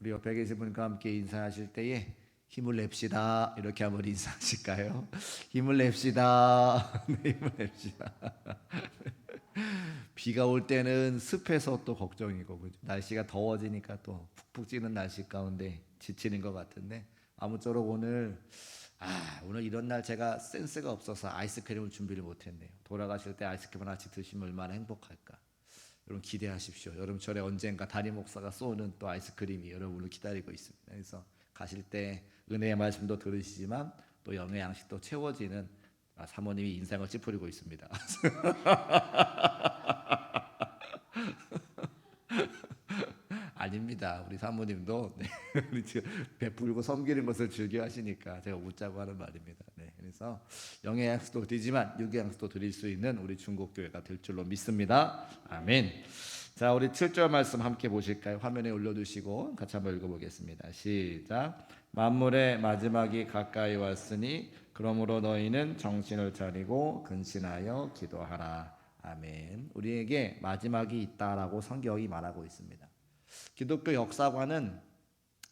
우리 옆에 계신 분과 함께 인사하실 때에 힘을 냅시다 이렇게 한번 인사하실까요? 힘을 냅시다. 네, 힘을 냅시다. 비가 올 때는 습해서 또 걱정이고 그죠? 날씨가 더워지니까 또 푹푹 찌는 날씨 가운데 지치는 것 같은데 아무쪼록 오늘 이런 날 제가 센스가 없어서 아이스크림을 준비를 못했네요. 돌아가실 때 아이스크림 하나씩 드시면 얼마나 행복할까. 여러분 기대하십시오. 여름철에 언젠가 담임 목사가 쏘는 또 아이스크림이 여러분을 기다리고 있습니다. 그래서 가실 때 은혜의 말씀도 들으시지만 또 영의 양식도 채워지는 사모님이 인상을 찌푸리고 있습니다. 아닙니다. 우리 사모님도 네, 우리 베풀고 섬기는 것을 즐겨 하시니까 제가 웃자고 하는 말입니다. 네, 그래서 영의 양식도 드리지만 육의 양식도 드릴 수 있는 우리 중국 교회가 될 줄로 믿습니다. 아멘. 자, 우리 7절 말씀 함께 보실까요? 화면에 올려두시고 같이 한번 읽어보겠습니다. 시작. 만물의 마지막이 가까이 왔으니 그러므로 너희는 정신을 차리고 근신하여 기도하라. 아멘. 우리에게 마지막이 있다라고 성경이 말하고 있습니다. 기독교 역사관은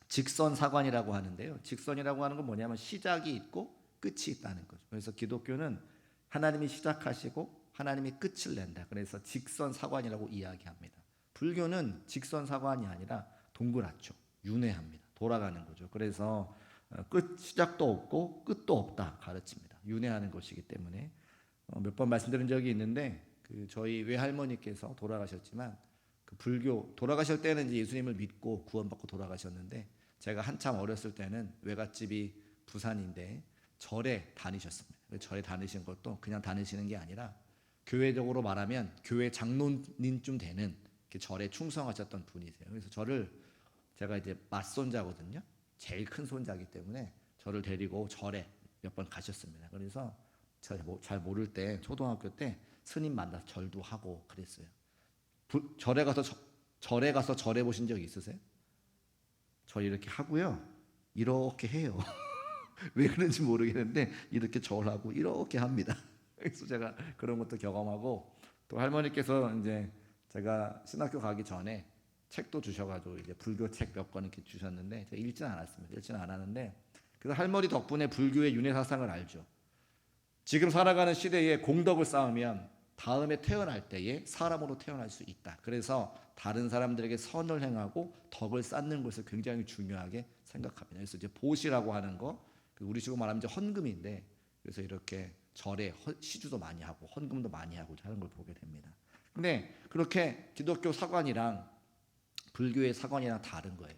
직선사관이라고 하는데요. 직선이라고 하는 건 뭐냐면 시작이 있고 끝이 있다는 거죠. 그래서 기독교는 하나님이 시작하시고 하나님이 끝을 낸다. 그래서 직선사관이라고 이야기합니다. 불교는 직선사관이 아니라 동그랗죠. 윤회합니다. 돌아가는 거죠. 그래서 시작도 없고 끝도 없다 가르칩니다. 윤회하는 것이기 때문에 몇 번 말씀드린 적이 있는데 저희 외할머니께서 돌아가셨지만 그 불교 돌아가실 때는 이제 예수님을 믿고 구원받고 돌아가셨는데 제가 한참 어렸을 때는 외갓집이 부산인데 절에 다니셨습니다. 절에 다니신 것도 그냥 다니시는 게 아니라 교회적으로 말하면 교회 장로님쯤 되는 절에 충성하셨던 분이세요. 그래서 제가 이제 맞손자거든요. 제일 큰 손자이기 때문에 저를 데리고 절에 몇 번 가셨습니다. 그래서 제가 잘 모를 때 초등학교 때 스님 만나서 절도 하고 그랬어요. 절에 가서 절해 보신 적 있으세요? 절 이렇게 하고요. 이렇게 해요. 왜 그런지 모르겠는데 이렇게 절하고 이렇게 합니다. 그래서 제가 그런 것도 경험하고 또 할머니께서 이제 제가 신학교 가기 전에 책도 주셔가지고 이제 불교 책 몇 권 이렇게 주셨는데 제가 읽지는 않았습니다. 읽지는 않았는데 그래서 할머니 덕분에 불교의 윤회 사상을 알죠. 지금 살아가는 시대에 공덕을 쌓으면 다음에 태어날 때에 사람으로 태어날 수 있다. 그래서 다른 사람들에게 선을 행하고 덕을 쌓는 것을 굉장히 중요하게 생각합니다. 그래서 이제 보시라고 하는 거, 우리 식으로 말하면 이제 헌금인데, 그래서 이렇게 절에 시주도 많이 하고 헌금도 많이 하고 하는 걸 보게 됩니다. 근데 그렇게 기독교 사관이랑 불교의 사관이랑 다른 거예요.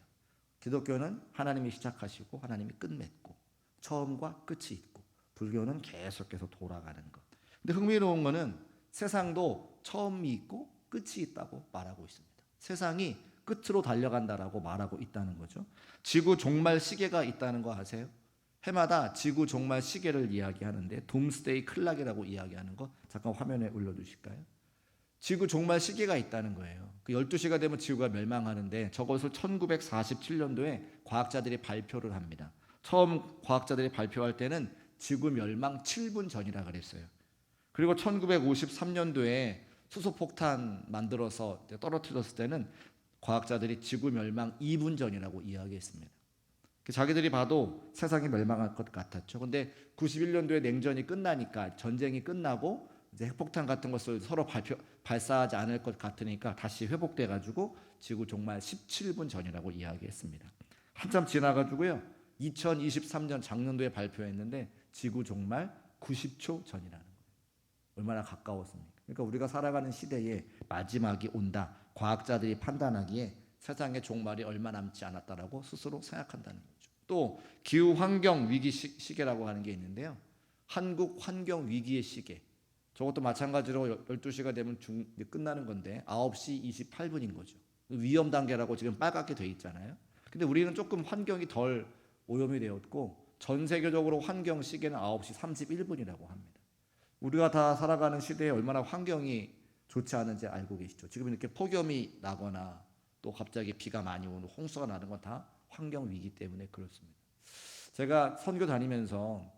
기독교는 하나님이 시작하시고 하나님이 끝맺고 처음과 끝이 있고 불교는 계속해서 돌아가는 것. 근데 흥미로운 거는 세상도 처음이 있고 끝이 있다고 말하고 있습니다. 세상이 끝으로 달려간다라고 말하고 있다는 거죠. 지구 종말 시계가 있다는 거 아세요? 해마다 지구 종말 시계를 이야기하는데 둠스데이 클락이라고 이야기하는 거 잠깐 화면에 올려주실까요? 지구 종말 시계가 있다는 거예요. 그 12시가 되면 지구가 멸망하는데 저것을 1947년도에 과학자들이 발표를 합니다. 처음 과학자들이 발표할 때는 지구 멸망 7분 전이라 그랬어요. 그리고 1953년도에 수소폭탄 만들어서 떨어뜨렸을 때는 과학자들이 지구 멸망 2분 전이라고 이야기했습니다. 자기들이 봐도 세상이 멸망할 것 같았죠. 근데 91년도에 냉전이 끝나니까 전쟁이 끝나고 이제 핵폭탄 같은 것을 서로 발사하지 않을 것 같으니까 다시 회복돼 가지고 지구 종말 17분 전이라고 이야기했습니다. 한참 지나 가지고요. 2023년 작년도에 발표했는데 지구 종말 90초 전이라는 거예요. 얼마나 가까웠습니까? 그러니까 우리가 살아가는 시대에 마지막이 온다. 과학자들이 판단하기에 세상의 종말이 얼마 남지 않았다라고 스스로 생각한다는 거죠. 또 기후 환경 위기 시계라고 하는 게 있는데요. 한국 환경 위기의 시계. 저것도 마찬가지로 12시가 되면 끝나는 건데 9시 28분인 거죠. 위험 단계라고 지금 빨갛게 돼 있잖아요. 근데 우리는 조금 환경이 덜 오염이 되었고 전 세계적으로 환경 시계는 9시 31분이라고 합니다. 우리가 다 살아가는 시대에 얼마나 환경이 좋지 않은지 알고 계시죠? 지금 이렇게 폭염이 나거나 또 갑자기 비가 많이 오는 홍수가 나는 건 다 환경 위기 때문에 그렇습니다. 제가 선교 다니면서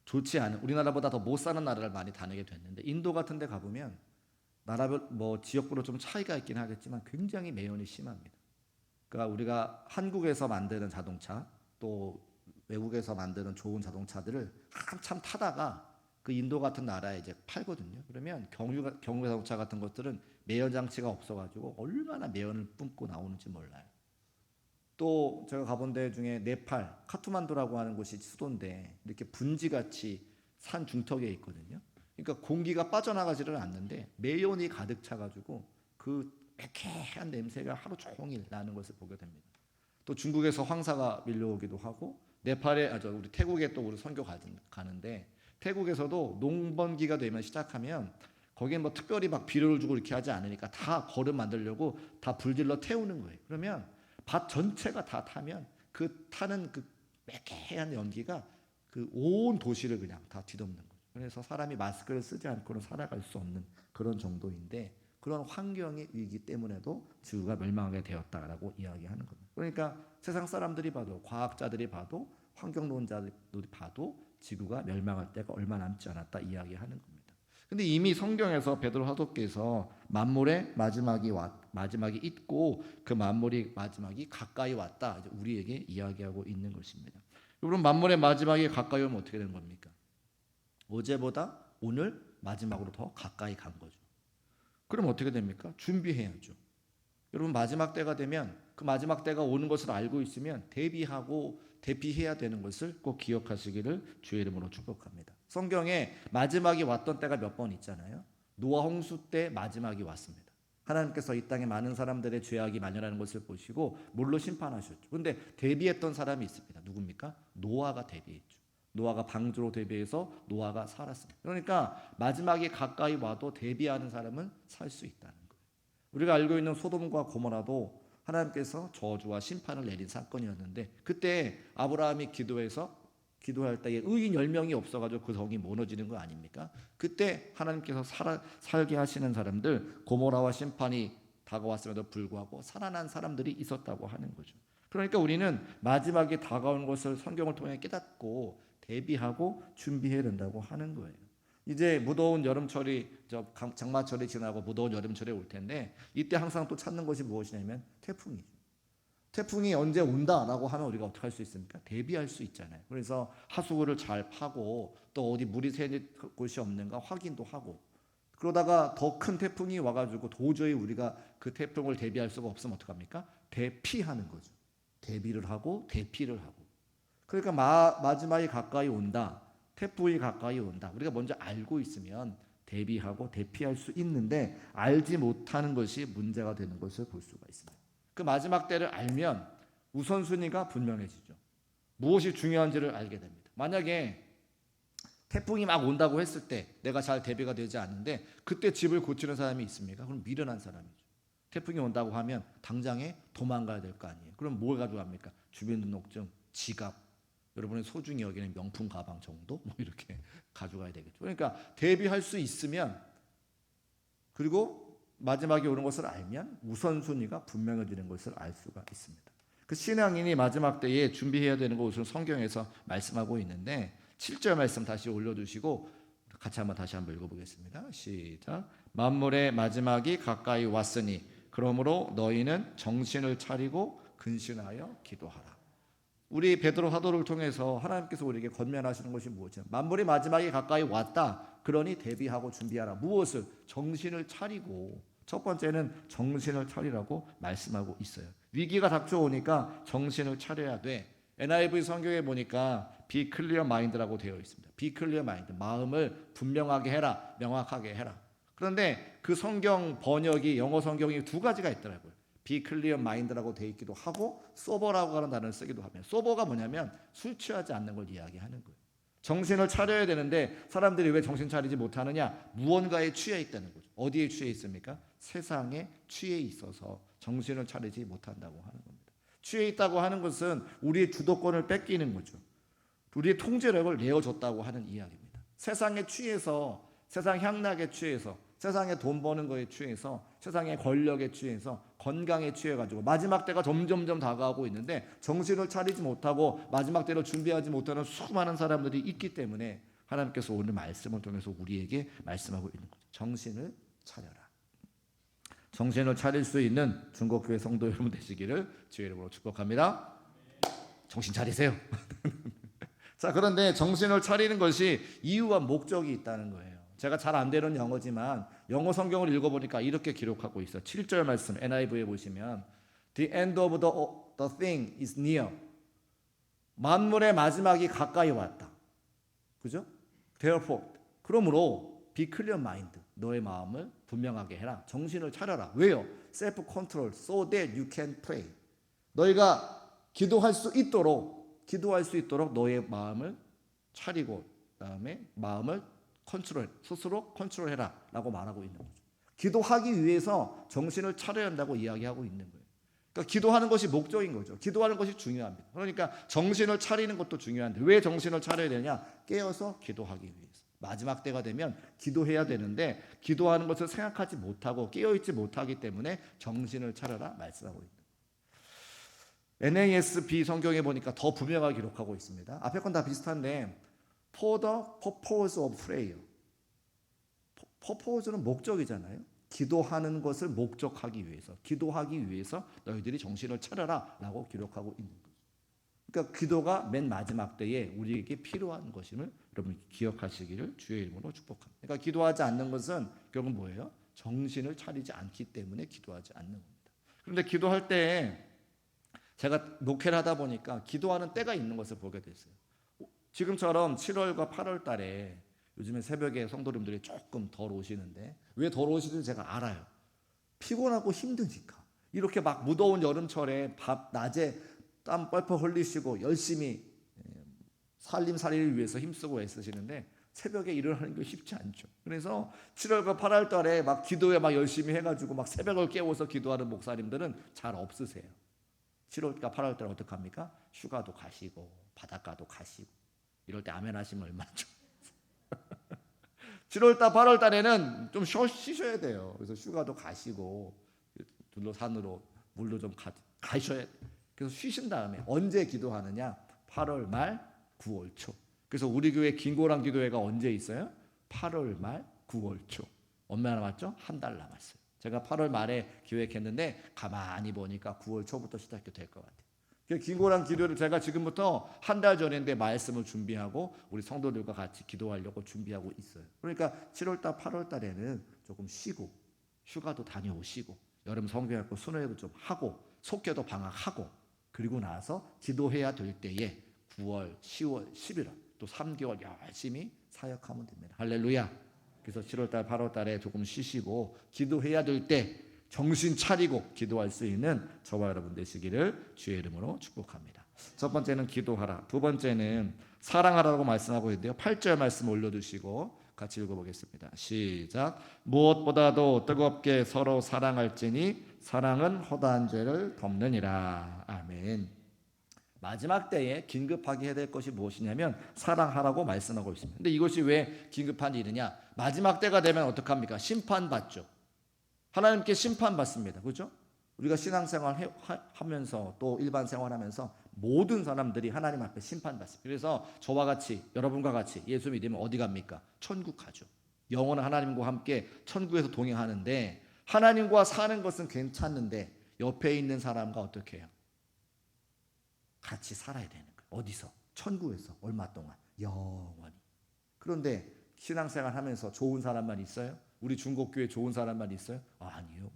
좋지 않은 우리나라보다 더 못 사는 나라를 많이 다니게 됐는데 인도 같은 데 가보면 나라별 지역별로 좀 차이가 있긴 하겠지만 굉장히 매연이 심합니다. 그러니까 우리가 한국에서 만드는 자동차 또 외국에서 만드는 좋은 자동차들을 한참 타다가 그 인도 같은 나라에 이제 팔거든요. 그러면 경유 자동차 같은 것들은 매연 장치가 없어가지고 얼마나 매연을 뿜고 나오는지 몰라요. 또 제가 가본 데 중에 네팔 카트만두라고 하는 곳이 수도인데 이렇게 분지같이 산 중턱에 있거든요. 그러니까 공기가 빠져나가지를 않는데 매연이 가득 차가지고 그 매캐한 냄새가 하루 종일 나는 것을 보게 됩니다. 또 중국에서 황사가 밀려오기도 하고 네팔에 우리 태국에 또 우리 선교 가는데 태국에서도 농번기가 되면 시작하면 거기에 뭐 특별히 막 비료를 주고 이렇게 하지 않으니까 다 거름 만들려고 다 불질러 태우는 거예요. 그러면 밭 전체가 다 타면 그 타는 그 매캐한 연기가 그 온 도시를 그냥 다 뒤덮는 거죠. 그래서 사람이 마스크를 쓰지 않고는 살아갈 수 없는 그런 정도인데 그런 환경의 위기 때문에도 지구가 멸망하게 되었다라고 이야기하는 겁니다. 그러니까 세상 사람들이 봐도 과학자들이 봐도 환경론자들이 봐도 지구가 멸망할 때가 얼마 남지 않았다 이야기하는 겁니다. 근데 이미 성경에서 베드로 사도께서 만물의 마지막이 있고 그 만물의 마지막이 가까이 왔다. 이제 우리에게 이야기하고 있는 것입니다. 여러분 만물의 마지막이 가까이 오면 어떻게 되는 겁니까? 어제보다 오늘 마지막으로 더 가까이 간 거죠. 그럼 어떻게 됩니까? 준비해야죠. 여러분 마지막 때가 되면 그 마지막 때가 오는 것을 알고 있으면 대비해야 되는 것을 꼭 기억하시기를 주의 이름으로 축복합니다. 성경에 마지막이 왔던 때가 몇 번 있잖아요. 노아 홍수 때 마지막이 왔습니다. 하나님께서 이 땅에 많은 사람들의 죄악이 만연하는 것을 보시고 물로 심판하셨죠. 그런데 대비했던 사람이 있습니다. 누굽니까? 노아가 대비했죠. 노아가 방주로 대비해서 노아가 살았습니다. 그러니까 마지막이 가까이 와도 대비하는 사람은 살 수 있다는 거예요. 우리가 알고 있는 소돔과 고모라도 하나님께서 저주와 심판을 내린 사건이었는데 그때 아브라함이 기도할 때에 의인 10명이 없어가지고 그 성이 무너지는 거 아닙니까? 그때 하나님께서 살게 하시는 사람들 고모라와 심판이 다가왔음에도 불구하고 살아난 사람들이 있었다고 하는 거죠. 그러니까 우리는 마지막에 다가온 것을 성경을 통해 깨닫고 대비하고 준비해야 된다고 하는 거예요. 이제 무더운 여름철이 장마철이 지나고 무더운 여름철이 올 텐데 이때 항상 또 찾는 것이 무엇이냐면 태풍이죠. 태풍이 언제 온다라고 하면 우리가 어떻게 할 수 있습니까? 대비할 수 있잖아요. 그래서 하수구를 잘 파고 또 어디 물이 새는 곳이 없는가 확인도 하고 그러다가 더 큰 태풍이 와가지고 도저히 우리가 그 태풍을 대비할 수가 없으면 어떡합니까? 대피하는 거죠. 대비를 하고 대피를 하고 그러니까 마지막이 가까이 온다. 태풍이 가까이 온다. 우리가 먼저 알고 있으면 대비하고 대피할 수 있는데 알지 못하는 것이 문제가 되는 것을 볼 수가 있습니다. 그 마지막 때를 알면 우선순위가 분명해지죠. 무엇이 중요한지를 알게 됩니다. 만약에 태풍이 막 온다고 했을 때 내가 잘 대비가 되지 않는데 그때 집을 고치는 사람이 있습니까? 그럼 미련한 사람이죠. 태풍이 온다고 하면 당장에 도망가야 될 거 아니에요. 그럼 뭘 가져갑니까? 주민등록증, 지갑, 여러분이 소중히 여기는 명품 가방 정도 뭐 이렇게 가져가야 되겠죠. 그러니까 대비할 수 있으면 그리고 마지막에 오는 것을 알면 우선순위가 분명해지는 것을 알 수가 있습니다. 그 신앙인이 마지막 때에 준비해야 되는 것을 성경에서 말씀하고 있는데 7절 말씀 다시 올려주시고 같이 다시 한번 읽어보겠습니다. 시작. 만물의 마지막이 가까이 왔으니 그러므로 너희는 정신을 차리고 근신하여 기도하라. 우리 베드로 사도를 통해서 하나님께서 우리에게 권면하시는 것이 무엇이냐? 만물의 마지막이 가까이 왔다. 그러니 대비하고 준비하라. 무엇을? 정신을 차리고. 첫 번째는 정신을 차리라고 말씀하고 있어요. 위기가 닥쳐오니까 정신을 차려야 돼. NIV 성경에 보니까 be clear mind라고 되어 있습니다. be clear mind. 마음을 분명하게 해라. 명확하게 해라. 그런데 그 성경 번역이 영어 성경이 두 가지가 있더라고요. be clear mind라고 되어 있기도 하고 sober라고 하는 단어를 쓰기도 하면 sober가 뭐냐면 술 취하지 않는 걸 이야기하는 거예요. 정신을 차려야 되는데 사람들이 왜 정신 차리지 못하느냐? 무언가에 취해 있다는 거죠. 어디에 취해 있습니까? 세상에 취해 있어서 정신을 차리지 못한다고 하는 겁니다. 취해 있다고 하는 것은 우리의 주도권을 뺏기는 거죠. 우리의 통제력을 내어줬다고 하는 이야기입니다. 세상에 취해서 세상 향락에 취해서 세상에 돈 버는 거에 취해서 세상의 권력에 취해서 건강에 취해가지고 마지막 때가 점점점 다가오고 있는데 정신을 차리지 못하고 마지막 때를 준비하지 못하는 수많은 사람들이 있기 때문에 하나님께서 오늘 말씀을 통해서 우리에게 말씀하고 있는 거죠. 정신을 차려라. 정신을 차릴 수 있는 중국교회 성도 여러분 되시기를 주의 이름으로 축복합니다. 정신 차리세요. 자, 그런데 정신을 차리는 것이 이유와 목적이 있다는 거예요. 제가 잘 안 되는 영어지만 영어 성경을 읽어보니까 이렇게 기록하고 있어요. 7절 말씀 NIV에 보시면 The end of the thing is near. 만물의 마지막이 가까이 왔다. 그죠? Therefore, 그러므로 be clear mind. 너의 마음을 분명하게 해라. 정신을 차려라. 왜요? Self control so that you can pray. 너희가 기도할 수 있도록 너의 마음을 차리고 그다음에 마음을 스스로 컨트롤해라라고 말하고 있는 거죠. 기도하기 위해서 정신을 차려야 한다고 이야기하고 있는 거예요. 그러니까 기도하는 것이 목적인 거죠. 기도하는 것이 중요합니다. 그러니까 정신을 차리는 것도 중요한데 왜 정신을 차려야 되냐? 깨어서 기도하기 위해서. 마지막 때가 되면 기도해야 되는데 기도하는 것을 생각하지 못하고 깨어있지 못하기 때문에 정신을 차려라 말씀하고 있는 거예요. NASB 성경에 보니까 더 분명하게 기록하고 있습니다. 앞에 건 다 비슷한데 For the purpose of prayer. purpose는 목적이잖아요. 기도하는 것을 목적하기 위해서 너희들이 정신을 차려라 라고 기록하고 있는 거죠. 그러니까 기도가 맨 마지막 때에 우리에게 필요한 것임을 여러분 기억하시기를 주의 이름으로 축복합니다. 그러니까 기도하지 않는 것은 결국 뭐예요? 정신을 차리지 않기 때문에 기도하지 않는 겁니다. 그런데 기도할 때 제가 목회를 하다 보니까 기도하는 때가 있는 것을 보게 됐어요. 지금처럼 7월과 8월 달에 요즘에 새벽에 성도님들이 조금 덜 오시는데 왜 덜 오시는지 제가 알아요. 피곤하고 힘드니까. 이렇게 막 무더운 여름철에 낮에 땀 뻘뻘 흘리시고 열심히 살림살이를 위해서 힘쓰고 애쓰시는데 새벽에 일을 하는 게 쉽지 않죠. 그래서 7월과 8월 달에 막 기도에 막 열심히 해가지고 막 새벽을 깨워서 기도하는 목사님들은 잘 없으세요. 7월과 8월 달에 어떡합니까? 휴가도 가시고 바닷가도 가시고 이럴 때 아멘 하시면 얼마나 좋아요. 7월달 8월 달에는 좀 쉬셔야 돼요. 그래서 휴가도 가시고 둘러산으로 물도 좀 가셔야 돼요. 그래서 쉬신 다음에 언제 기도하느냐? 8월 말 9월 초. 그래서 우리 교회 긴고랑 기도회가 언제 있어요? 8월 말 9월 초. 얼마나 남았죠? 한 달 남았어요. 제가 8월 말에 기획했는데 가만히 보니까 9월 초부터 시작이 될 것 같아요. 긴고랑 기도를 제가 지금부터 한 달 전인데 말씀을 준비하고 우리 성도들과 같이 기도하려고 준비하고 있어요. 그러니까 7월달 8월달에는 조금 쉬고 휴가도 다녀오시고 여름 성경학교 순회도 좀 하고 속교도 방학하고 그리고 나서 기도해야 될 때에 9월, 10월, 11월 또 3개월 열심히 사역하면 됩니다. 할렐루야. 그래서 7월달 8월달에 조금 쉬시고 기도해야 될 때 정신 차리고 기도할 수 있는 저와 여러분 되시기를 주의 이름으로 축복합니다. 첫 번째는 기도하라. 두 번째는 사랑하라고 말씀하고 있는데요. 8절 말씀 올려두시고 같이 읽어보겠습니다. 시작. 무엇보다도 뜨겁게 서로 사랑할지니 사랑은 허다한 죄를 덮느니라. 아멘. 마지막 때에 긴급하게 해야 될 것이 무엇이냐면 사랑하라고 말씀하고 있습니다. 근데 이것이 왜 긴급한 일이냐? 마지막 때가 되면 어떡합니까? 심판받죠. 하나님께 심판받습니다. 그렇죠? 우리가 신앙생활 하면서 또 일반 생활하면서 모든 사람들이 하나님 앞에 심판받습니다. 그래서 저와 같이 여러분과 같이 예수 믿으면 어디 갑니까? 천국 가죠. 영원한 하나님과 함께 천국에서 동행하는데 하나님과 사는 것은 괜찮은데 옆에 있는 사람과 어떻게 해요? 같이 살아야 되는 거예요. 어디서? 천국에서. 얼마 동안? 영원히. 그런데 신앙생활 하면서 좋은 사람만 있어요? 우리 중국교회 좋은 사람만 있어요? 아니요.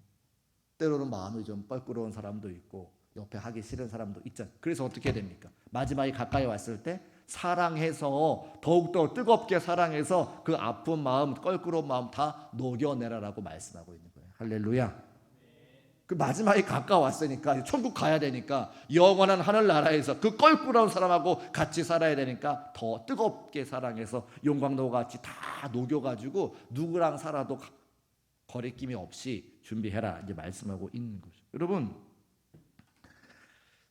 때로는 마음이 좀 뻘끄러운 사람도 있고 옆에 하기 싫은 사람도 있잖아요. 그래서 어떻게 됩니까? 마지막이 가까이 왔을 때 사랑해서 더욱더 뜨겁게 사랑해서 그 아픈 마음, 껄끄러운 마음 다 녹여내라라고 말씀하고 있는 거예요. 할렐루야. 그 마지막이 가까웠으니까 천국 가야 되니까 영원한 하늘나라에서 그 껄끄러운 사람하고 같이 살아야 되니까 더 뜨겁게 사랑해서 용광로와 같이 다 녹여가지고 누구랑 살아도 거리낌이 없이 준비해라 이제 말씀하고 있는 거죠. 여러분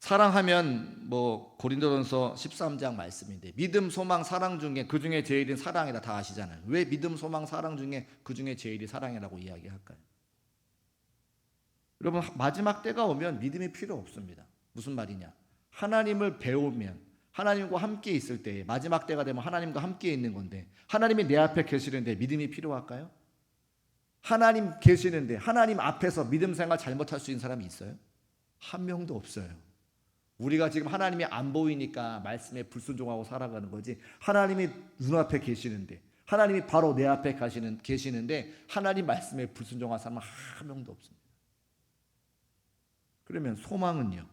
사랑하면 뭐 고린도전서 13장 말씀인데 믿음, 소망, 사랑 중에 그 중에 제일인 사랑이라 다 아시잖아요. 왜 믿음, 소망, 사랑 중에 그 중에 제일이 사랑이라고 이야기할까요? 여러분 마지막 때가 오면 믿음이 필요 없습니다. 무슨 말이냐? 하나님을 배우면 하나님과 함께 있을 때 마지막 때가 되면 하나님과 함께 있는 건데 하나님이 내 앞에 계시는데 믿음이 필요할까요? 하나님 계시는데 하나님 앞에서 믿음 생활 잘못할 수 있는 사람이 있어요? 한 명도 없어요. 우리가 지금 하나님이 안 보이니까 말씀에 불순종하고 살아가는 거지, 하나님이 눈앞에 계시는데, 하나님이 바로 내 앞에 계시는데 하나님 말씀에 불순종한 사람은 한 명도 없습니다. 그러면 소망은요?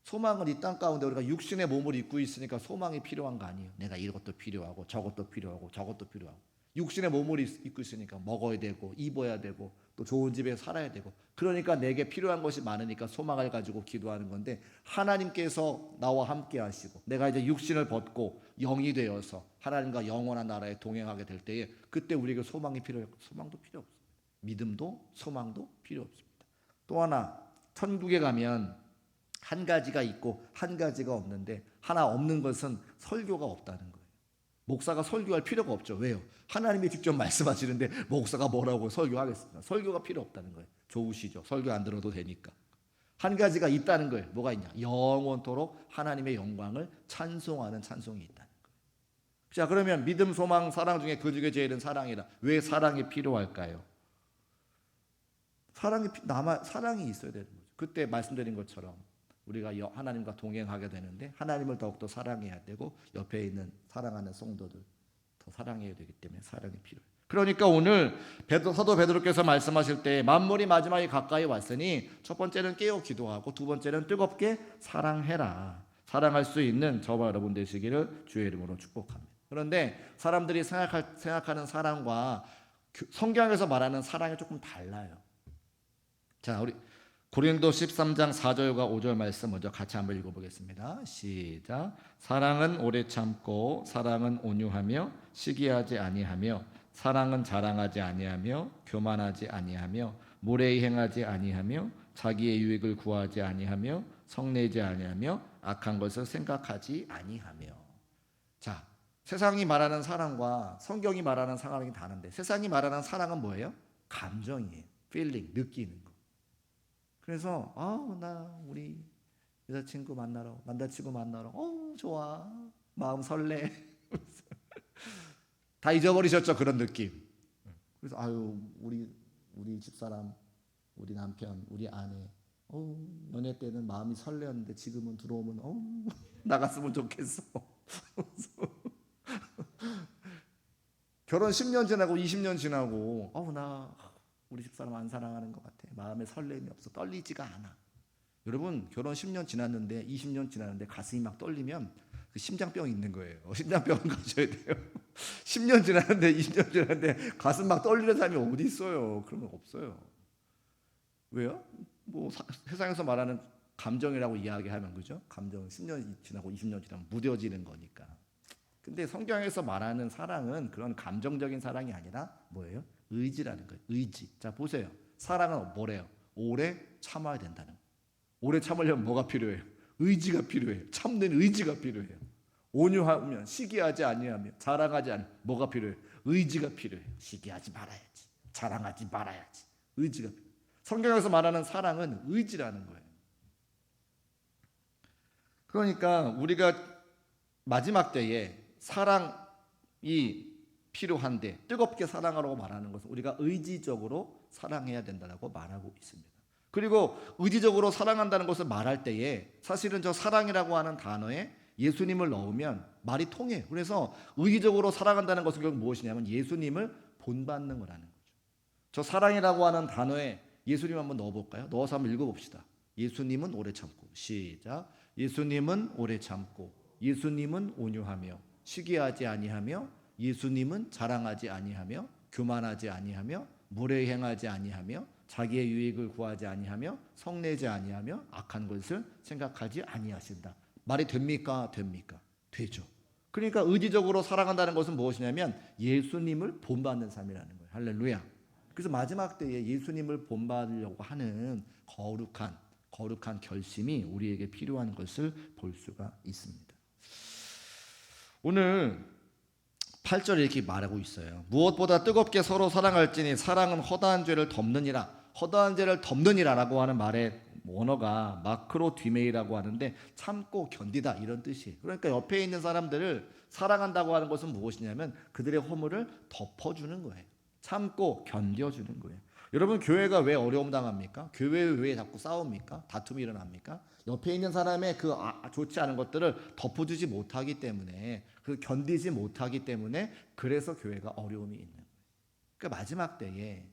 소망은 이 땅 가운데 우리가 육신의 몸을 입고 있으니까 소망이 필요한 거 아니에요? 내가 이것도 필요하고 저것도 필요하고 저것도 필요하고, 육신의 몸을 입고 있으니까 먹어야 되고 입어야 되고 또 좋은 집에 살아야 되고, 그러니까 내게 필요한 것이 많으니까 소망을 가지고 기도하는 건데, 하나님께서 나와 함께 하시고 내가 이제 육신을 벗고 영이 되어서 하나님과 영원한 나라에 동행하게 될 때에, 그때 우리에게 소망이 필요해요. 소망도 필요 없습니다. 믿음도 소망도 필요 없습니다. 또 하나, 천국에 가면 한 가지가 있고 한 가지가 없는데, 하나 없는 것은 설교가 없다는 거예요. 목사가 설교할 필요가 없죠. 왜요? 하나님이 직접 말씀하시는데 목사가 뭐라고 설교하겠습니까? 설교가 필요 없다는 거예요. 좋으시죠? 설교 안 들어도 되니까. 한 가지가 있다는 거예요. 뭐가 있냐? 영원토록 하나님의 영광을 찬송하는 찬송이 있다는 거예요. 자, 그러면 믿음, 소망, 사랑 중에 그 중에 제일은 사랑이다. 왜 사랑이 필요할까요? 사랑이 있어야 되는 거죠. 그때 말씀드린 것처럼 우리가 하나님과 동행하게 되는데, 하나님을 더욱더 사랑해야 되고 옆에 있는 사랑하는 성도들 더 사랑해야 되기 때문에 사랑이 필요해요. 그러니까 오늘 사도 베드로께서 말씀하실 때 만물이 마지막에 가까이 왔으니 첫 번째는 깨어 기도하고 두 번째는 뜨겁게 사랑해라. 사랑할 수 있는 저와 여러분 되시기를 주의 이름으로 축복합니다. 그런데 사람들이 생각하는 사랑과 성경에서 말하는 사랑이 조금 달라요. 자, 우리 고린도 13장 4절과 5절 말씀 먼저 같이 한번 읽어보겠습니다. 시작. 사랑은 오래 참고, 사랑은 온유하며 시기하지 아니하며, 사랑은 자랑하지 아니하며 교만하지 아니하며, 무례히 행하지 아니하며, 자기의 유익을 구하지 아니하며, 성내지 아니하며, 악한 것을 생각하지 아니하며. 자, 세상이 말하는 사랑과 성경이 말하는 사랑이 다른데, 세상이 말하는 사랑은 뭐예요? 감정이에요. feeling, 느끼는 거. 그래서 나 우리 남자친구 만나러 좋아, 마음 설레. 다 잊어버리셨죠, 그런 느낌. 그래서 우리 집사람, 우리 남편, 우리 아내, 연애 때는 마음이 설레었는데 지금은 들어오면 나갔으면 좋겠어. 결혼 10년 지나고 20년 지나고 나 우리 집사람 안 사랑하는 것 같아. 마음에 설렘이 없어. 떨리지가 않아. 여러분, 결혼 10년 지났는데 20년 지났는데 가슴이 막 떨리면 그 심장병 있는 거예요. 심장병 가셔야 돼요. 10년 지났는데 20년 지났는데 가슴 막 떨리는 사람이 어디 있어요? 그런 거 없어요. 왜요? 뭐 세상에서 말하는 감정이라고 이야기하면, 그죠? 감정은 10년 지나고 20년 지나면 무뎌지는 거니까. 근데 성경에서 말하는 사랑은 그런 감정적인 사랑이 아니라 뭐예요? 의지라는 거예요. 의지. 자, 보세요. 사랑은 뭐래요? 오래 참아야 된다는 거예요. 오래 참으려면 뭐가 필요해요? 의지가 필요해요. 참는 의지가 필요해요. 온유하면, 시기하지 아니하며, 자랑하지 않으면 뭐가 필요해요? 의지가 필요해요. 시기하지 말아야지, 자랑하지 말아야지. 의지가 필요해요. 성경에서 말하는 사랑은 의지라는 거예요. 그러니까 우리가 마지막 때에 사랑이 필요한데, 뜨겁게 사랑하라고 말하는 것은 우리가 의지적으로 사랑해야 된다고 말하고 있습니다. 그리고 의지적으로 사랑한다는 것을 말할 때에 사실은 저 사랑이라고 하는 단어에 예수님을 넣으면 말이 통해요. 그래서 의지적으로 사랑한다는 것은 결국 무엇이냐면 예수님을 본받는 거라는 거죠. 저 사랑이라고 하는 단어에 예수님 한번 넣어볼까요? 넣어서 한번 읽어봅시다. 예수님은 오래 참고. 시작. 예수님은 오래 참고, 예수님은 온유하며 시기하지 아니하며, 예수님은 자랑하지 아니하며 교만하지 아니하며 무례히 행하지 아니하며 자기의 유익을 구하지 아니하며 성내지 아니하며 악한 것을 생각하지 아니하신다. 말이 됩니까? 됩니까? 되죠. 그러니까 의지적으로 사랑한다는 것은 무엇이냐면 예수님을 본받는 삶이라는 거예요. 할렐루야. 그래서 마지막 때에 예수님을 본받으려고 하는 거룩한 결심이 우리에게 필요한 것을 볼 수가 있습니다. 오늘 8절에 이렇게 말하고 있어요. 무엇보다 뜨겁게 서로 사랑할지니 사랑은 허다한 죄를 덮느니라. 허다한 죄를 덮느니라라고 하는 말의 원어가 마크로디메이라고 하는데 참고 견디다 이런 뜻이에요. 그러니까 옆에 있는 사람들을 사랑한다고 하는 것은 무엇이냐면 그들의 허물을 덮어주는 거예요. 참고 견뎌주는 거예요. 여러분, 교회가 왜 어려움 당합니까? 교회 왜 자꾸 싸웁니까? 다툼이 일어납니까? 옆에 있는 사람의 그 좋지 않은 것들을 덮어주지 못하기 때문에, 그 견디지 못하기 때문에, 그래서 교회가 어려움이 있는 거예요. 그러니까 마지막 때에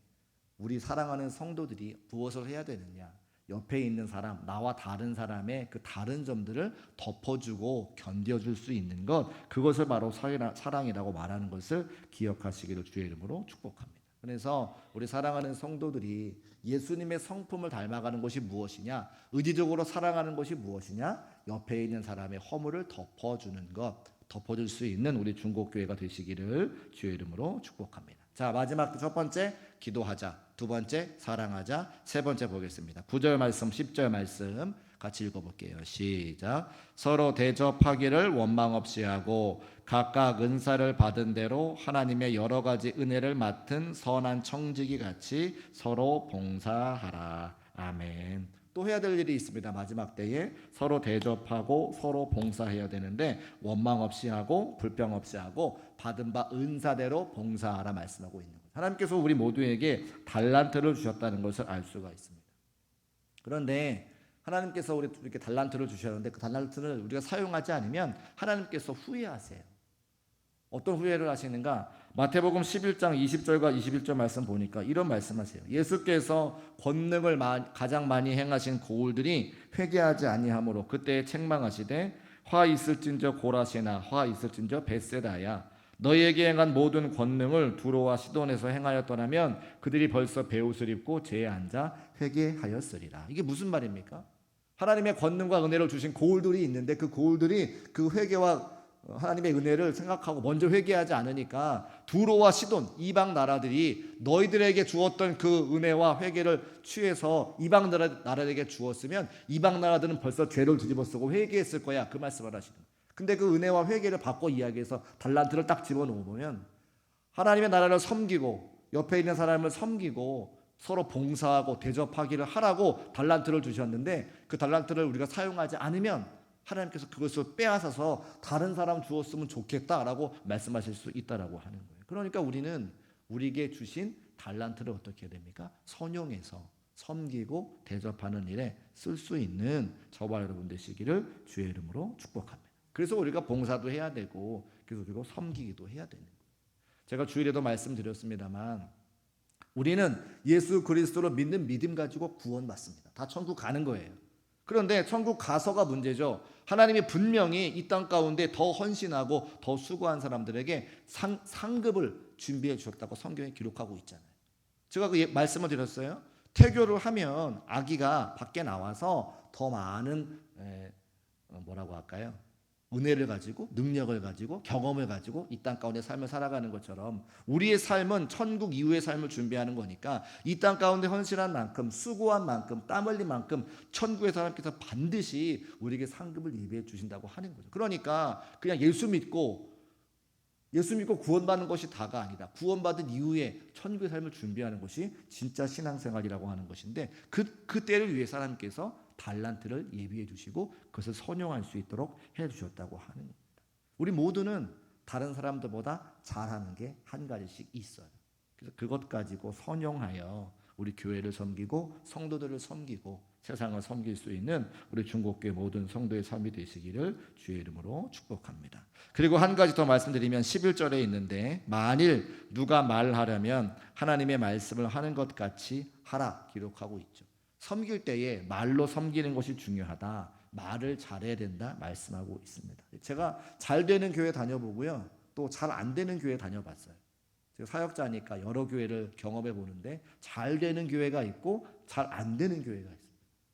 우리 사랑하는 성도들이 무엇을 해야 되느냐? 옆에 있는 사람, 나와 다른 사람의 그 다른 점들을 덮어주고 견뎌줄 수 있는 것, 그것을 바로 사랑이라고 말하는 것을 기억하시기를 주의 이름으로 축복합니다. 그래서 우리 사랑하는 성도들이 예수님의 성품을 닮아가는 것이 무엇이냐? 의지적으로 사랑하는 것이 무엇이냐? 옆에 있는 사람의 허물을 덮어주는 것, 덮어줄 수 있는 우리 중곡교회가 되시기를 주의 이름으로 축복합니다. 자, 마지막 첫 번째, 기도하자. 두 번째, 사랑하자. 세 번째 보겠습니다. 9절 말씀, 10절 말씀 같이 읽어볼게요. 시작. 서로 대접하기를 원망 없이 하고 각각 은사를 받은 대로 하나님의 여러 가지 은혜를 맡은 선한 청지기 같이 서로 봉사하라. 아멘. 또 해야 될 일이 있습니다. 마지막 때에 서로 대접하고 서로 봉사해야 되는데, 원망 없이 하고 불평 없이 하고 받은 바 은사대로 봉사하라 말씀하고 있는 거예요. 하나님께서 우리 모두에게 달란트를 주셨다는 것을 알 수가 있습니다. 그런데 하나님께서 우리 이렇게 달란트를 주셨는데, 그 달란트를 우리가 사용하지 않으면 하나님께서 후회하세요. 어떤 후회를 하시는가? 마태복음 11장 20절과 21절 말씀 보니까 이런 말씀하세요. 예수께서 권능을 가장 많이 행하신 고울들이 회개하지 아니하므로 그때 책망하시되, 화 있을진저 고라시나 화 있을진저 벳세다야, 너희에게 행한 모든 권능을 두로와 시돈에서 행하였더라면 그들이 벌써 베옷을 입고 제에 앉아 회개하였으리라. 이게 무슨 말입니까? 하나님의 권능과 은혜를 주신 고울들이 있는데, 그 고울들이 그 회개와 하나님의 은혜를 생각하고 먼저 회개하지 않으니까 두로와 시돈, 이방 나라들이 너희들에게 주었던 그 은혜와 회개를 취해서 이방 나라들에게 주었으면 이방 나라들은 벌써 죄를 뒤집어쓰고 회개했을 거야, 그 말씀을 하시는 거예요. 근데 그 은혜와 회개를 바꿔 이야기해서 달란트를 딱 집어넣으면 하나님의 나라를 섬기고 옆에 있는 사람을 섬기고 서로 봉사하고 대접하기를 하라고 달란트를 주셨는데, 그 달란트를 우리가 사용하지 않으면 하나님께서 그것을 빼앗아서 다른 사람 주었으면 좋겠다라고 말씀하실 수 있다라고 하는 거예요. 그러니까 우리는 우리에게 주신 달란트를 어떻게 해야 됩니까? 선용해서 섬기고 대접하는 일에 쓸 수 있는 저와 여러분 되시기를 주의 이름으로 축복합니다. 그래서 우리가 봉사도 해야 되고, 그리고 섬기기도 해야 되는 거예요. 제가 주일에도 말씀드렸습니다만, 우리는 예수 그리스도로 믿는 믿음 가지고 구원받습니다. 다 천국 가는 거예요. 그런데 천국 가서가 문제죠. 하나님이 분명히 이 땅 가운데 더 헌신하고 더 수고한 사람들에게 상급을 준비해 주셨다고 성경에 기록하고 있잖아요. 제가 그 말씀을 드렸어요. 태교를 하면 아기가 밖에 나와서 더 많은 뭐라고 할까요? 은혜를 가지고, 능력을 가지고, 경험을 가지고 이 땅 가운데 삶을 살아가는 것처럼 우리의 삶은 천국 이후의 삶을 준비하는 거니까 이 땅 가운데 헌신한 만큼, 수고한 만큼, 땀 흘린 만큼 천국의 사람께서 반드시 우리에게 상급을 예비해 주신다고 하는 거죠. 그러니까 그냥 예수 믿고 구원받는 것이 다가 아니다. 구원받은 이후에 천국의 삶을 준비하는 것이 진짜 신앙생활이라고 하는 것인데, 그 때를 위해 하나님께서 달란트를 예비해 주시고 그것을 선용할 수 있도록 해 주셨다고 하는 겁니다. 우리 모두는 다른 사람들보다 잘하는 게 한 가지씩 있어요. 그래서 그것 가지고 선용하여 우리 교회를 섬기고 성도들을 섬기고 세상을 섬길 수 있는 우리 중곡교회 모든 성도의 삶이 되시기를 주의 이름으로 축복합니다. 그리고 한 가지 더 말씀드리면 11절에 있는데, 만일 누가 말하려면 하나님의 말씀을 하는 것 같이 하라 기록하고 있죠. 섬길 때에 말로 섬기는 것이 중요하다. 말을 잘해야 된다 말씀하고 있습니다. 제가 잘 되는 교회 다녀보고요, 또 잘 안 되는 교회 다녀봤어요. 제가 사역자니까 여러 교회를 경험해 보는데 잘 되는 교회가 있고 잘 안 되는 교회가 있습니다.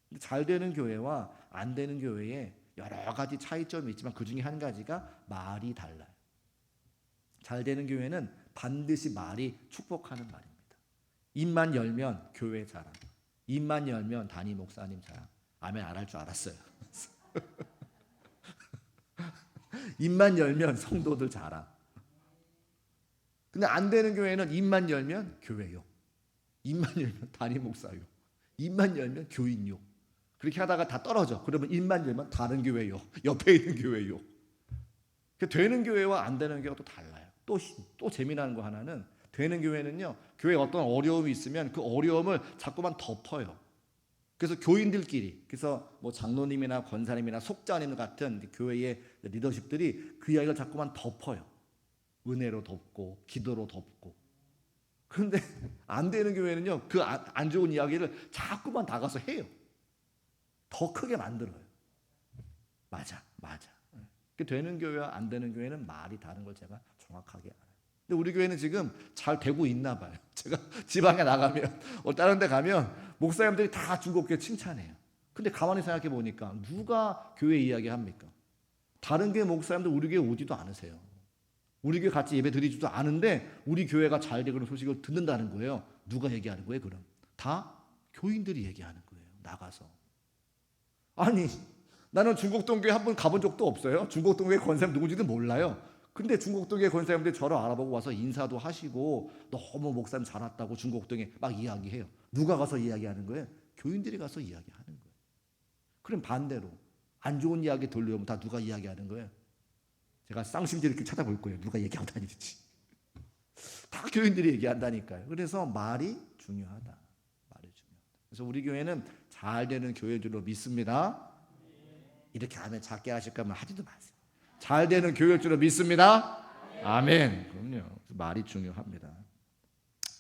근데 잘 되는 교회와 안 되는 교회에 여러 가지 차이점이 있지만 그 중에 한 가지가 말이 달라요. 잘 되는 교회는 반드시 말이 축복하는 말입니다. 입만 열면 교회 자랑, 입만 열면 담임 목사님 자랑. 아멘 안 할 줄 알았어요. 입만 열면 성도들 자랑. 근데 안 되는 교회는 입만 열면 교회요, 입만 열면 담임 목사요, 입만 열면 교인요. 그렇게 하다가 다 떨어져. 그러면 입만 열면 다른 교회요, 옆에 있는 교회요. 되는 교회와 안 되는 교회가 또 달라요. 또 재미나는 거 하나는, 되는 교회는요, 교회에 어떤 어려움이 있으면 그 어려움을 자꾸만 덮어요. 그래서 교인들끼리, 그래서 뭐 장로님이나 권사님이나 속자님 같은 교회의 리더십들이 그 이야기를 자꾸만 덮어요. 은혜로 덮고 기도로 덮고. 그런데 안 되는 교회는요, 그 안 좋은 이야기를 자꾸만 나가서 해요. 더 크게 만들어요. 맞아. 되는 교회와 안 되는 교회는 말이 다른 걸 제가 정확하게 알아요. 근데 우리 교회는 지금 잘 되고 있나 봐요. 제가 지방에 나가면 다른 데 가면 목사님들이 다 중국교회 칭찬해요. 근데 가만히 생각해 보니까 누가 교회 이야기 합니까? 다른 교회 목사님들 우리 교회 오지도 않으세요. 우리 교회 같이 예배 드리지도 않은데 우리 교회가 잘 되는 소식을 듣는다는 거예요. 누가 얘기하는 거예요, 그럼? 다 교인들이 얘기하는 거예요. 나가서. 아니, 나는 중국동교회 한 번 가본 적도 없어요. 중국동교회 권사님 누군지도 몰라요. 근데 중국동교회 권사님들이 저를 알아보고 와서 인사도 하시고 너무 목사님 잘 왔다고 중국동에 막 이야기해요. 누가 가서 이야기하는 거예요? 교인들이 가서 이야기하는 거예요. 그럼 반대로 안 좋은 이야기 들려오면 다 누가 이야기하는 거예요? 제가 쌍심지를 이렇게 찾아볼 거예요. 누가 얘기하고 다니는지. 다 교인들이 얘기한다니까요. 그래서 말이 중요하다. 그래서 우리 교회는 잘 되는 교회인 줄로 믿습니다. 이렇게 하면 작게 하실 거면 하지도 마세요. 잘 되는 교회일 줄로 믿습니다. 아멘. 그럼요. 말이 중요합니다.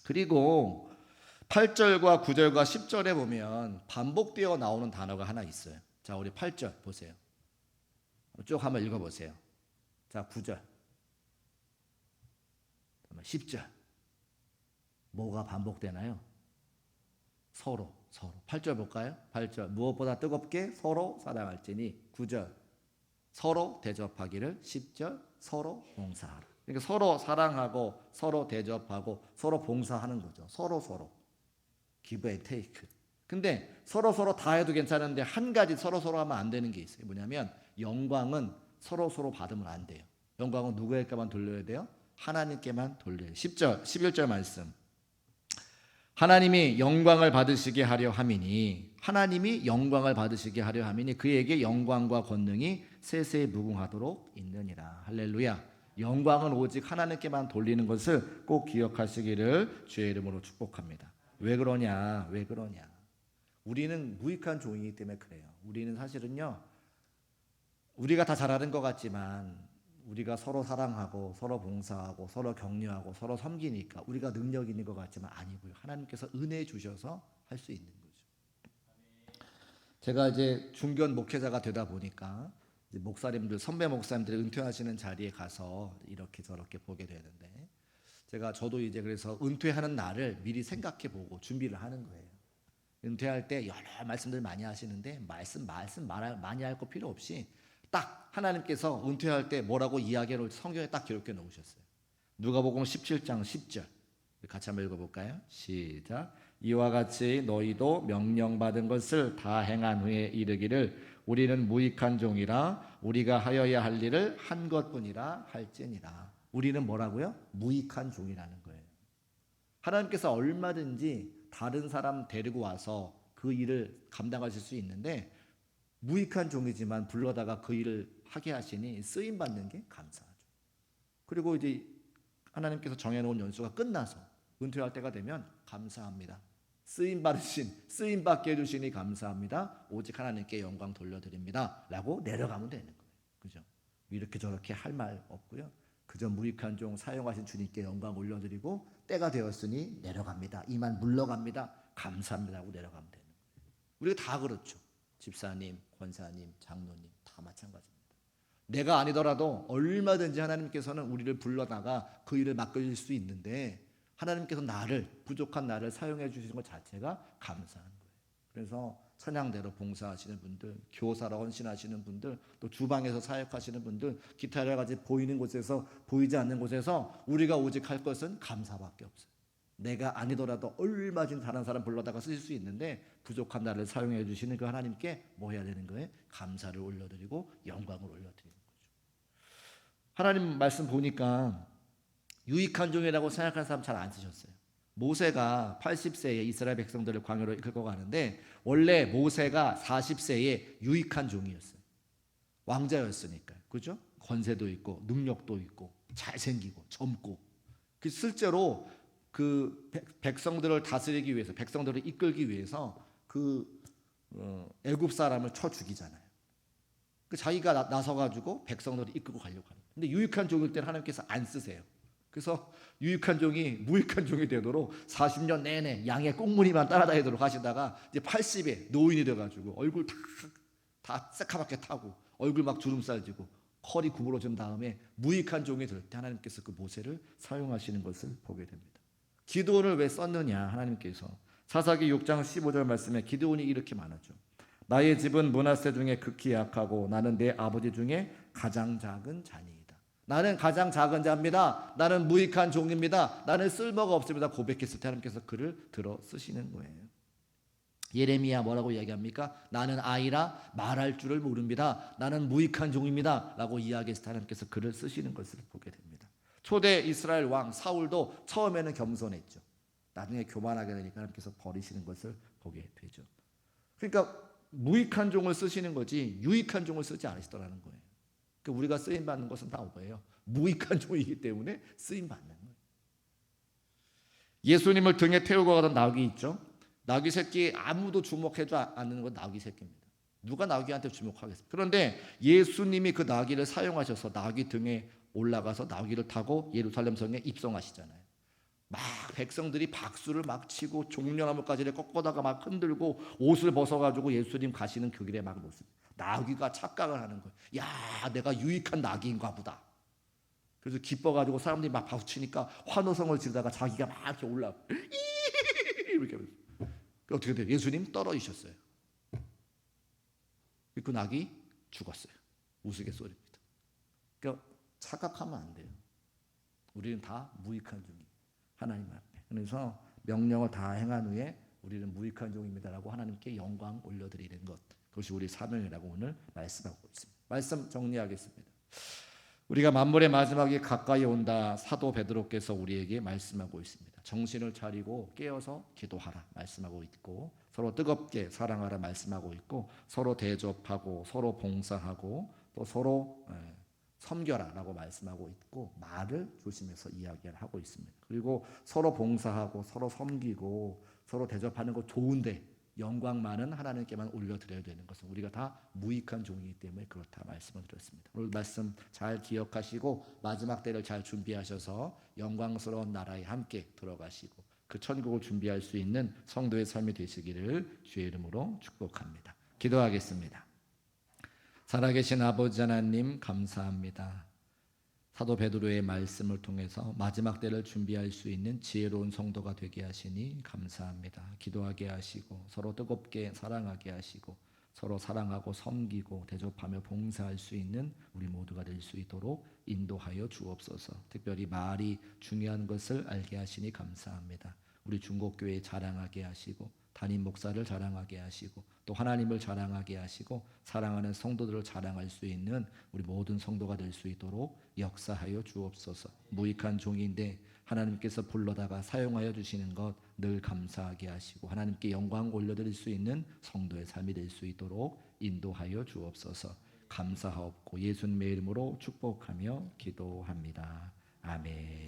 그리고 8절과 9절과 10절에 보면 반복되어 나오는 단어가 하나 있어요. 자, 우리 8절 보세요. 쭉 한번 읽어보세요. 자, 9절, 10절. 뭐가 반복되나요? 서로. 8절 볼까요? 8절. 무엇보다 뜨겁게 서로 사랑할지니. 9절. 서로 대접하기를. 10절. 서로 봉사하라. 그러니까 서로 사랑하고 서로 대접하고 서로 봉사하는 거죠. 서로. give and take. 근데 서로 다 해도 괜찮은데 한 가지 서로 하면 안 되는 게 있어요. 뭐냐면 영광은 서로 받으면 안 돼요. 영광은 누구에게만 돌려야 돼요? 하나님께만 돌려요. 10절, 11절 말씀. 하나님이 영광을 받으시게 하려 함이니 그에게 영광과 권능이 세세에 무궁하도록 있느니라. 할렐루야. 영광은 오직 하나님께만 돌리는 것을 꼭 기억하시기를 주의 이름으로 축복합니다. 왜 그러냐? 우리는 무익한 종이기 때문에 그래요. 우리는 사실은요, 우리가 다 잘하는 것 같지만 우리가 서로 사랑하고 서로 봉사하고 서로 격려하고 서로 섬기니까 우리가 능력 있는 것 같지만 아니고요. 하나님께서 은혜 주셔서 할 수 있는 거죠. 제가 이제 중견 목회자가 되다 보니까 이제 목사님들, 선배 목사님들이 은퇴하시는 자리에 가서 이렇게 저렇게 보게 되는데 저도 이제 그래서 은퇴하는 날을 미리 생각해 보고 준비를 하는 거예요. 은퇴할 때 여러 말씀들 많이 하시는데 말씀 많이 할 거 필요 없이 딱 하나님께서 은퇴할 때 뭐라고 이야기를 성경에 딱 기록해 놓으셨어요. 누가복음 17장 10절 같이 한번 읽어볼까요? 시작. 이와 같이 너희도 명령받은 것을 다 행한 후에 이르기를 우리는 무익한 종이라 우리가 하여야 할 일을 한 것뿐이라 할지니라. 우리는 뭐라고요? 무익한 종이라는 거예요. 하나님께서 얼마든지 다른 사람 데리고 와서 그 일을 감당하실 수 있는데 무익한 종이지만 불러다가 그 일을 하게 하시니 쓰임 받는 게 감사하죠. 그리고 이제 하나님께서 정해놓은 연수가 끝나서 은퇴할 때가 되면 감사합니다. 쓰임 받게 해주시니 감사합니다. 오직 하나님께 영광 돌려드립니다.라고 내려가면 되는 거예요. 그죠? 이렇게 저렇게 할 말 없고요. 그저 무익한 종 사용하신 주님께 영광 올려드리고 때가 되었으니 내려갑니다. 이만 물러갑니다. 감사합니다 하고 내려가면 되는 거예요. 우리가 다 그렇죠. 집사님, 권사님, 장로님 다 마찬가지입니다. 내가 아니더라도 얼마든지 하나님께서는 우리를 불러다가 그 일을 맡겨줄 수 있는데 하나님께서 부족한 나를 사용해 주시는 것 자체가 감사한 거예요. 그래서 찬양대로 봉사하시는 분들, 교사로 헌신하시는 분들, 또 주방에서 사역하시는 분들, 기타 여러 가지 보이는 곳에서 보이지 않는 곳에서 우리가 오직 할 것은 감사밖에 없어요. 내가 아니더라도 얼마든지 다른 사람 불러다가 쓰실 수 있는데 부족한 나를 사용해 주시는 그 하나님께 뭐 해야 되는 거예요? 감사를 올려드리고 영광을 올려드리는 거죠. 하나님 말씀 보니까 유익한 종이라고 생각하는 사람 잘 안 쓰셨어요. 모세가 80세에 이스라엘 백성들을 광야로 이끌고 가는데 원래 모세가 40세에 유익한 종이었어요. 왕자였으니까요. 그죠? 권세도 있고 능력도 있고 잘생기고 젊고 실제로 그 백성들을 다스리기 위해서, 백성들을 이끌기 위해서 그 애굽 사람을 쳐 죽이잖아요. 그 자기가 나서가지고 백성들을 이끌고 가려고 하는. 근데 유익한 종일 때는 하나님께서 안 쓰세요. 그래서 유익한 종이 무익한 종이 되도록 40년 내내 양의 꽁무니만 따라다니도록 하시다가 이제 80에 노인이 돼가지고 얼굴 다 새카맣게 타고 얼굴 막 주름살 지고 컬이 구부러진 다음에 무익한 종이 될 때 하나님께서 그 모세를 사용하시는 것을 보게 됩니다. 기드온을 왜 썼느냐, 하나님께서 사사기 6장 15절 말씀에 기드온이 이렇게 말하죠. 나의 집은 므낫세 중에 극히 약하고 나는 내 아버지 중에 가장 작은 자니이다. 나는 가장 작은 자입니다. 나는 무익한 종입니다. 나는 쓸모가 없습니다. 고백했을 때 하나님께서 그를 들어 쓰시는 거예요. 예레미야 뭐라고 이야기합니까? 나는 아이라 말할 줄을 모릅니다. 나는 무익한 종입니다. 라고 이야기했을 때 하나님께서 그를 쓰시는 것을 보게 됩니다. 초대 이스라엘 왕 사울도 처음에는 겸손했죠. 나중에 교만하게 되니까 하나님께서 버리시는 것을 보게 되죠. 그러니까 무익한 종을 쓰시는 거지 유익한 종을 쓰지 않으시더라는 거예요. 그러니까 우리가 쓰임 받는 것은 다 뭐예요? 무익한 종이기 때문에 쓰임 받는 거예요. 예수님을 등에 태우고 가던 나귀 있죠. 나귀 새끼 아무도 주목해도 않는 건 나귀 새끼입니다. 누가 나귀한테 주목하겠습니까? 그런데 예수님이 그 나귀를 사용하셔서 나귀 등에 올라가서 나귀를 타고 예루살렘 성에 입성하시잖아요. 막 백성들이 박수를 막 치고 종려나무까지를 꺾어다가 막 흔들고 옷을 벗어가지고 예수님 가시는 그 길에 막 모습. 나귀가 착각을 하는 거예요. 야, 내가 유익한 나귀인가 보다. 그래서 기뻐가지고 사람들이 막 박수치니까 환호성을 지르다가 자기가 막 이렇게 올라가고 이렇게 하면서. 어떻게 돼요? 예수님 떨어지셨어요. 그 낙이 죽었어요. 우스갯소리입니다. 그러니까 착각하면 안 돼요. 우리는 다 무익한 종이 하나님 앞에. 그래서 명령을 다 행한 후에 우리는 무익한 종입니다라고 하나님께 영광 올려드리는 것. 그것이 우리 사명이라고 오늘 말씀하고 있습니다. 말씀 정리하겠습니다. 우리가 만물의 마지막이 가까이 온다. 사도 베드로께서 우리에게 말씀하고 있습니다. 정신을 차리고 깨어서 기도하라 말씀하고 있고, 서로 뜨겁게 사랑하라 말씀하고 있고, 서로 대접하고 서로 봉사하고 또 서로 섬겨라라고 말씀하고 있고, 말을 조심해서 이야기하고 있습니다. 그리고 서로 봉사하고 서로 섬기고 서로 대접하는 거 좋은데 영광만은 하나님께만 올려드려야 되는 것은 우리가 다 무익한 종이기 때문에 그렇다 말씀을 드렸습니다. 오늘 말씀 잘 기억하시고 마지막 때를 잘 준비하셔서 영광스러운 나라에 함께 들어가시고 그 천국을 준비할 수 있는 성도의 삶이 되시기를 주의 이름으로 축복합니다. 기도하겠습니다. 살아계신 아버지 하나님 감사합니다. 사도 베드로의 말씀을 통해서 마지막 때를 준비할 수 있는 지혜로운 성도가 되게 하시니 감사합니다. 기도하게 하시고 서로 뜨겁게 사랑하게 하시고 서로 사랑하고 섬기고 대접하며 봉사할 수 있는 우리 모두가 될 수 있도록 인도하여 주옵소서. 특별히 말이 중요한 것을 알게 하시니 감사합니다. 우리 중곡교회 자랑하게 하시고 담임 목사를 자랑하게 하시고 또 하나님을 자랑하게 하시고 사랑하는 성도들을 자랑할 수 있는 우리 모든 성도가 될 수 있도록 역사하여 주옵소서. 무익한 종인데 하나님께서 불러다가 사용하여 주시는 것 늘 감사하게 하시고 하나님께 영광 올려드릴 수 있는 성도의 삶이 될 수 있도록 인도하여 주옵소서. 감사하옵고 예수님의 이름으로 축복하며 기도합니다. 아멘.